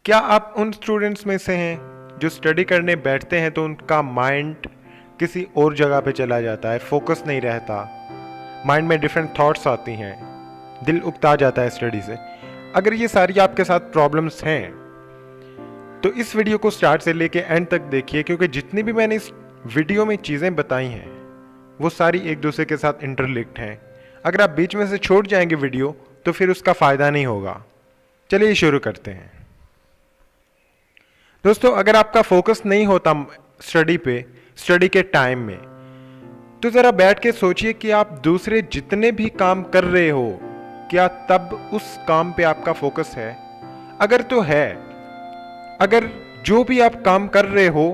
क्या आप उन स्टूडेंट्स में से हैं जो स्टडी करने बैठते हैं तो उनका माइंड किसी और जगह पे चला जाता है, फोकस नहीं रहता, माइंड में डिफरेंट थॉट्स आती हैं, दिल उकता जाता है स्टडी से? अगर ये सारी आपके साथ प्रॉब्लम्स हैं तो इस वीडियो को स्टार्ट से लेके एंड तक देखिए, क्योंकि जितनी भी मैंने इस वीडियो में चीज़ें बताई हैं वो सारी एक दूसरे के साथ इंटरलिंक्ड हैं। अगर आप बीच में से छोड़ जाएंगे वीडियो तो फिर उसका फ़ायदा नहीं होगा। चलिए शुरू करते हैं। दोस्तों, अगर आपका फोकस नहीं होता स्टडी पे, स्टडी के टाइम में, तो ज़रा बैठ के सोचिए कि आप दूसरे जितने भी काम कर रहे हो, क्या तब उस काम पे आपका फोकस है? अगर तो है, अगर जो भी आप काम कर रहे हो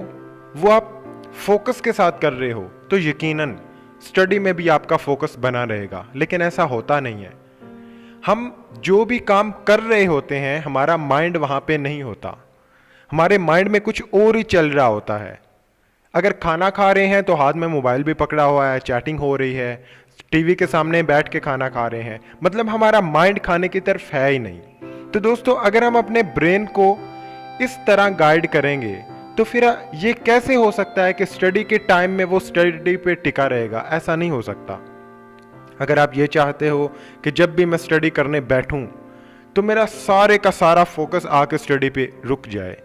वो आप फोकस के साथ कर रहे हो, तो यकीनन स्टडी में भी आपका फोकस बना रहेगा। लेकिन ऐसा होता नहीं है। हम जो भी काम कर रहे होते हैं, हमारा माइंड वहाँ पे नहीं होता, हमारे माइंड में कुछ और ही चल रहा होता है। अगर खाना खा रहे हैं तो हाथ में मोबाइल भी पकड़ा हुआ है, चैटिंग हो रही है, टीवी के सामने बैठ के खाना खा रहे हैं, मतलब हमारा माइंड खाने की तरफ है ही नहीं। तो दोस्तों, अगर हम अपने ब्रेन को इस तरह गाइड करेंगे तो फिर ये कैसे हो सकता है कि स्टडी के टाइम में वो स्टडी पे टिका रहेगा? ऐसा नहीं हो सकता। अगर आप ये चाहते हो कि जब भी मैं स्टडी करने बैठूं तो मेरा सारे का सारा फोकस आके स्टडी पे रुक जाए,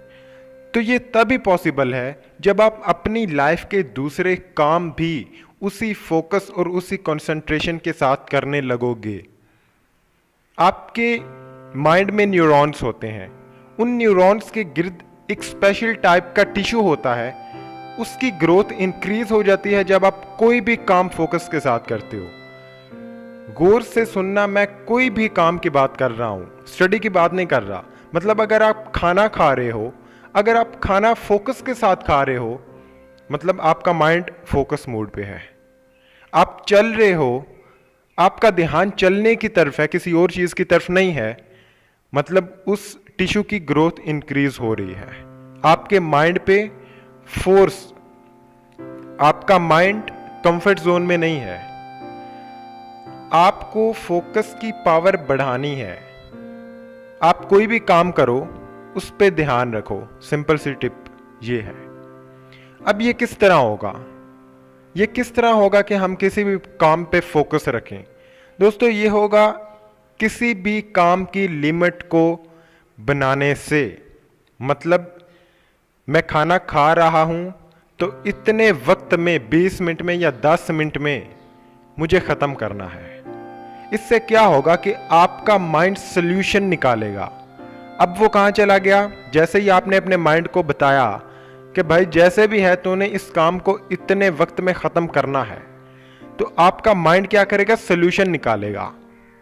तो ये तभी पॉसिबल है जब आप अपनी लाइफ के दूसरे काम भी उसी फोकस और उसी कंसंट्रेशन के साथ करने लगोगे। आपके माइंड में न्यूरॉन्स होते हैं, उन न्यूरॉन्स के गिर्द एक स्पेशल टाइप का टिश्यू होता है, उसकी ग्रोथ इंक्रीज हो जाती है जब आप कोई भी काम फोकस के साथ करते हो। गौर से सुनना, मैं कोई भी काम की बात कर रहा हूं, स्टडी की बात नहीं कर रहा। मतलब अगर आप खाना खा रहे हो, अगर आप खाना फोकस के साथ खा रहे हो, मतलब आपका माइंड फोकस मोड पे है। आप चल रहे हो, आपका ध्यान चलने की तरफ है, किसी और चीज की तरफ नहीं है, मतलब उस टिश्यू की ग्रोथ इंक्रीज हो रही है। आपके माइंड पे फोर्स, आपका माइंड कंफर्ट जोन में नहीं है। आपको फोकस की पावर बढ़ानी है। आप कोई भी काम करो, उस पे ध्यान रखो। सिंपल सी टिप ये है। अब ये किस तरह होगा? ये किस तरह होगा कि हम किसी भी काम पे फोकस रखें? दोस्तों, ये होगा किसी भी काम की लिमिट को बनाने से। मतलब मैं खाना खा रहा हूं तो इतने वक्त में, 20 मिनट में या 10 मिनट में मुझे खत्म करना है। इससे क्या होगा कि आपका माइंड सॉल्यूशन निकालेगा। अब वो कहां चला गया? जैसे ही आपने अपने माइंड को बताया कि भाई जैसे भी है तूने इस काम को इतने वक्त में खत्म करना है, तो आपका माइंड क्या करेगा? सॉल्यूशन निकालेगा,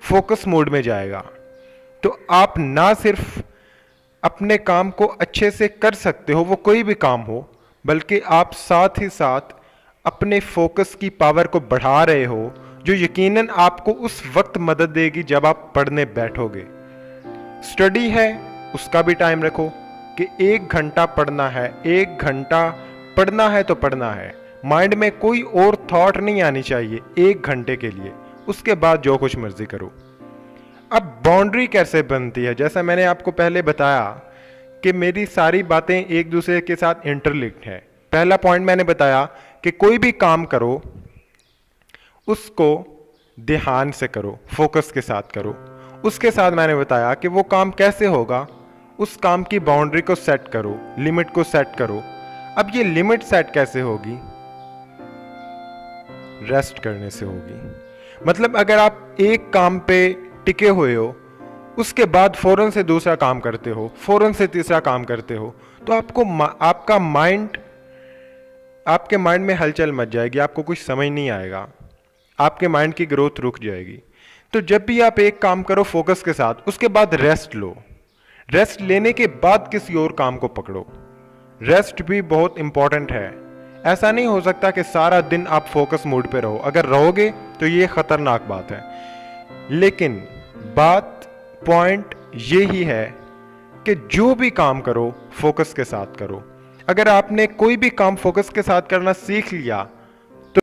फोकस मोड में जाएगा। तो आप ना सिर्फ अपने काम को अच्छे से कर सकते हो, वो कोई भी काम हो, बल्कि आप साथ ही साथ अपने फोकस की पावर को बढ़ा रहे हो, जो यकीनन आपको उस वक्त मदद देगी जब आप पढ़ने बैठोगे। स्टडी है, उसका भी टाइम रखो कि 1 घंटा पढ़ना है, 1 घंटा पढ़ना है तो पढ़ना है। माइंड में कोई और थॉट नहीं आनी चाहिए 1 घंटे के लिए। उसके बाद जो कुछ मर्जी करो। अब बाउंड्री कैसे बनती है? जैसा मैंने आपको पहले बताया कि मेरी सारी बातें एक दूसरे के साथ इंटरलिंक्ड है। पहला पॉइंट मैंने बताया कि कोई भी काम करो, उसको ध्यान से करो, फोकस के साथ करो। उसके साथ मैंने बताया कि वो काम कैसे होगा, उस काम की बाउंड्री को सेट करो, लिमिट को सेट करो। अब ये लिमिट सेट कैसे होगी? रेस्ट करने से होगी। मतलब अगर आप एक काम पे टिके हुए हो, उसके बाद फौरन से दूसरा काम करते हो, फौरन से तीसरा काम करते हो, तो आपका माइंड, आपके माइंड में हलचल मच जाएगी, आपको कुछ समझ नहीं आएगा, आपके माइंड की ग्रोथ रुक जाएगी। तो जब भी आप एक काम करो फोकस के साथ, उसके बाद रेस्ट लो। रेस्ट लेने के बाद किसी और काम को पकड़ो। रेस्ट भी बहुत इंपॉर्टेंट है। ऐसा नहीं हो सकता कि सारा दिन आप फोकस मोड पे रहो। अगर रहोगे तो ये खतरनाक बात है। लेकिन बात, पॉइंट ये ही है कि जो भी काम करो फोकस के साथ करो। अगर आपने कोई भी काम फोकस के साथ करना सीख लिया